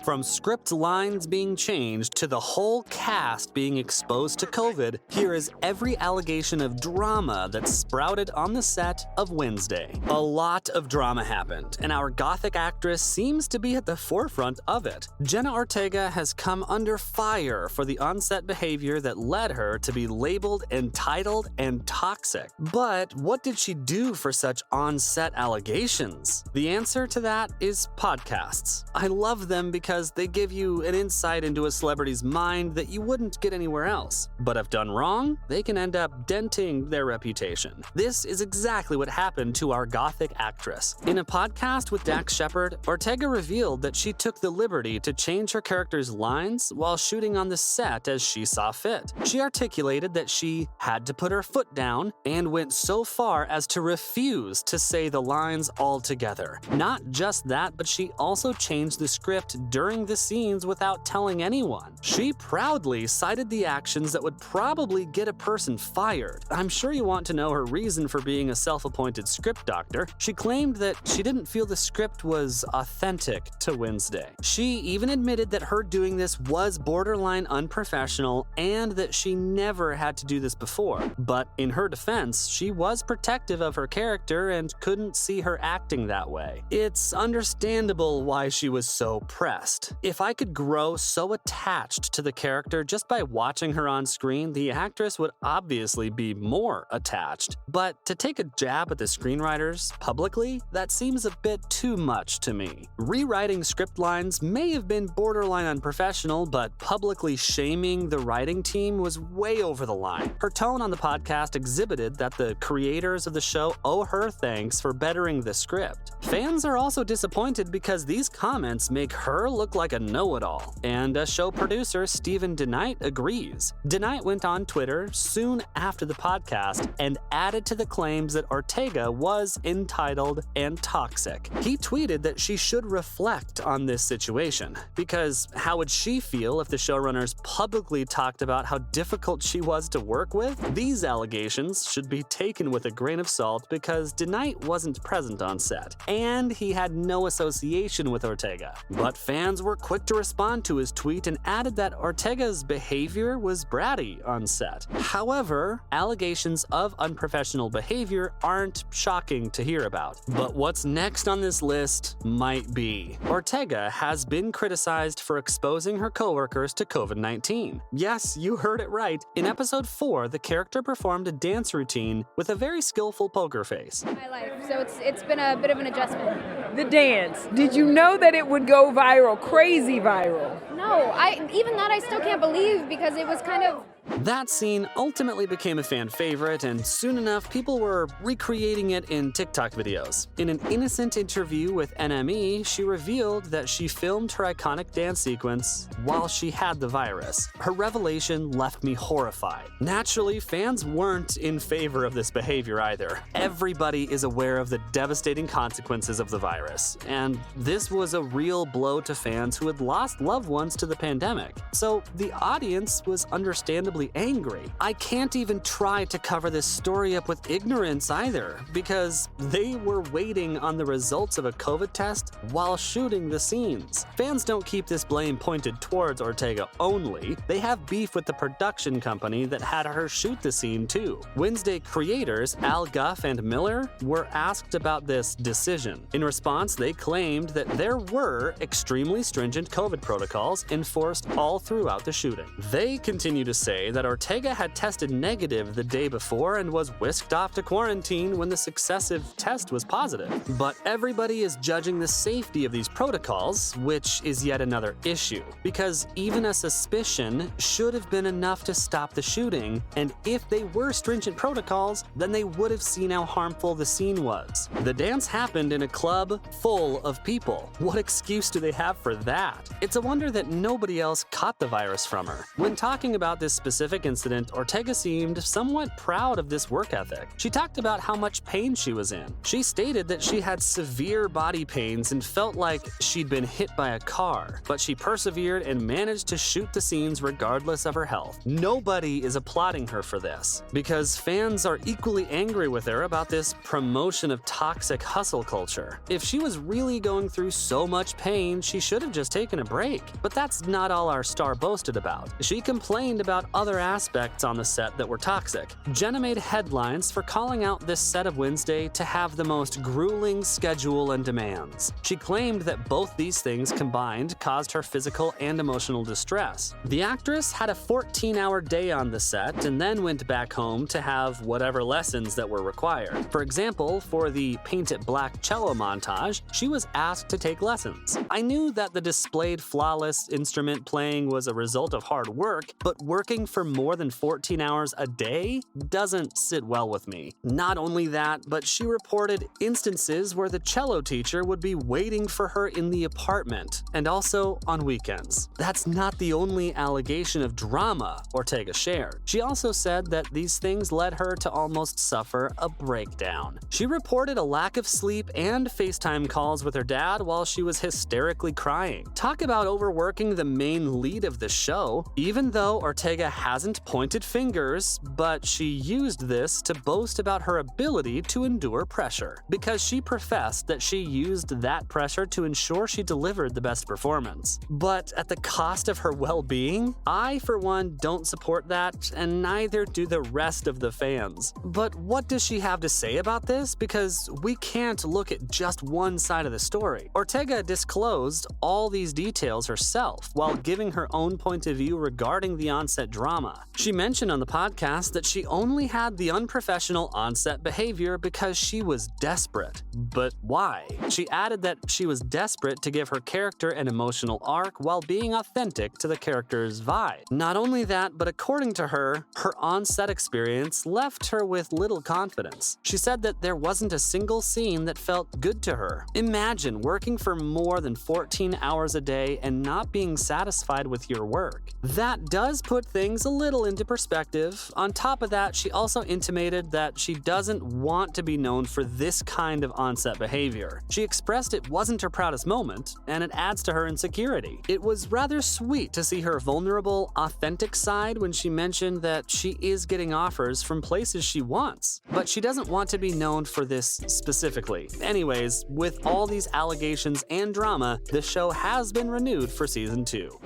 From script lines being changed to the whole cast being exposed to COVID, here is every allegation of drama that sprouted on the set of Wednesday. A lot of drama happened, and our gothic actress seems to be at the forefront of it. Jenna Ortega has come under fire for the on-set behavior that led her to be labeled entitled and toxic. But what did she do for such on-set allegations? The answer to that is podcasts. I love them because they give you an insight into a celebrity's mind that you wouldn't get anywhere else. But if done wrong, they can end up denting their reputation. This is exactly what happened to our gothic actress. In a podcast with Dax Shepard, Ortega revealed that she took the liberty to change her character's lines while shooting on the set as she saw fit. She articulated that she had to put her foot down and went so far as to refuse to say the lines altogether. Not just that, but she also changed the script during the scenes without telling anyone. She proudly cited the actions that would probably get a person fired. I'm sure you want to know her reason for being a self-appointed script doctor. She claimed that she didn't feel the script was authentic to Wednesday. She even admitted that her doing this was borderline unprofessional and that she never had to do this before. But in her defense, she was protective of her character and couldn't see her acting that way. It's understandable why she was so pressed. If I could grow so attached to the character just by watching her on screen, the actress would obviously be more attached. But to take a jab at the screenwriters publicly, that seems a bit too much to me. Rewriting script lines may have been borderline unprofessional, but publicly shaming the writing team was way over the line. Her tone on the podcast exhibited that the creators of the show owe her thanks for bettering the script. Fans are also disappointed because these comments make her look like a know-it-all, and a show producer, Steven DeKnight, agrees. DeKnight went on Twitter soon after the podcast and added to the claims that Ortega was entitled and toxic. He tweeted that she should reflect on this situation, because how would she feel if the showrunners publicly talked about how difficult she was to work with? These allegations should be taken with a grain of salt because DeKnight wasn't present on set, and he had no association with Ortega. But fans were quick to respond to his tweet and added that Ortega's behavior was bratty on set. However, allegations of unprofessional behavior aren't shocking to hear about. But what's next on this list might be. Ortega has been criticized for exposing her coworkers to COVID-19. Yes, you heard it right. In episode 4, the character performed a dance routine with a very skillful poker face. My life, so it's been a bit of an adjustment. The dance. Did you know that it would go viral? Crazy viral. No, I still can't believe because it was kind of. That scene ultimately became a fan favorite, and soon enough, people were recreating it in TikTok videos. In an innocent interview with NME, she revealed that she filmed her iconic dance sequence while she had the virus. Her revelation left me horrified. Naturally, fans weren't in favor of this behavior either. Everybody is aware of the devastating consequences of the virus, and this was a real blow to fans who had lost loved ones to the pandemic. So the audience was understandably angry. I can't even try to cover this story up with ignorance either, because they were waiting on the results of a COVID test while shooting the scenes. Fans don't keep this blame pointed towards Ortega only. They have beef with the production company that had her shoot the scene too. Wednesday creators Al Guff and Miller were asked about this decision. In response, they claimed that there were extremely stringent COVID protocols enforced all throughout the shooting. They continue to say that Ortega had tested negative the day before and was whisked off to quarantine when the successive test was positive. But everybody is judging the safety of these protocols, which is yet another issue, because even a suspicion should have been enough to stop the shooting, and if they were stringent protocols, then they would have seen how harmful the scene was. The dance happened in a club full of people. What excuse do they have for that? It's a wonder that nobody else caught the virus from her. When talking about this specific specific incident, Ortega seemed somewhat proud of this work ethic. She talked about how much pain she was in. She stated that she had severe body pains and felt like she'd been hit by a car, but she persevered and managed to shoot the scenes regardless of her health. Nobody is applauding her for this, because fans are equally angry with her about this promotion of toxic hustle culture. If she was really going through so much pain, she should have just taken a break. But that's not all our star boasted about. She complained about other aspects on the set that were toxic. Jenna made headlines for calling out this set of Wednesday to have the most grueling schedule and demands. She claimed that both these things combined caused her physical and emotional distress. The actress had a 14-hour day on the set and then went back home to have whatever lessons that were required. For example, for the Paint It Black cello montage, she was asked to take lessons. I knew that the displayed flawless instrument playing was a result of hard work, but working for more than 14 hours a day doesn't sit well with me. Not only that, but she reported instances where the cello teacher would be waiting for her in the apartment, and also on weekends. That's not the only allegation of drama Ortega shared. She also said that these things led her to almost suffer a breakdown. She reported a lack of sleep and FaceTime calls with her dad while she was hysterically crying. Talk about overworking the main lead of the show. Even though Ortega hasn't pointed fingers, but she used this to boast about her ability to endure pressure, because she professed that she used that pressure to ensure she delivered the best performance. But at the cost of her well-being? I, for one, don't support that, and neither do the rest of the fans. But what does she have to say about this? Because we can't look at just one side of the story. Ortega disclosed all these details herself while giving her own point of view regarding the on-set drama. She mentioned on the podcast that she only had the unprofessional on-set behavior because she was desperate. But why? She added that she was desperate to give her character an emotional arc while being authentic to the character's vibe. Not only that, but according to her, her on-set experience left her with little confidence. She said that there wasn't a single scene that felt good to her. Imagine working for more than 14 hours a day and not being satisfied with your work. That does put things a little into perspective. On top of that, she also intimated that she doesn't want to be known for this kind of on-set behavior. She expressed it wasn't her proudest moment, and it adds to her insecurity. It was rather sweet to see her vulnerable, authentic side when she mentioned that she is getting offers from places she wants, but she doesn't want to be known for this specifically. Anyways, with all these allegations and drama, the show has been renewed for season 2.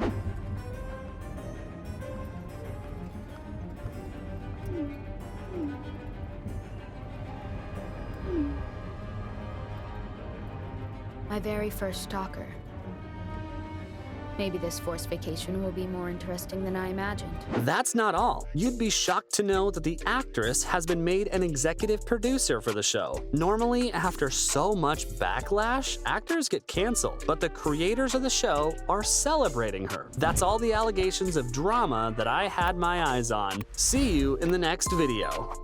My very first stalker. Maybe this forced vacation will be more interesting than I imagined. That's not all. You'd be shocked to know that the actress has been made an executive producer for the show. Normally, after so much backlash, actors get canceled, but the creators of the show are celebrating her. That's all the allegations of drama that I had my eyes on. See you in the next video.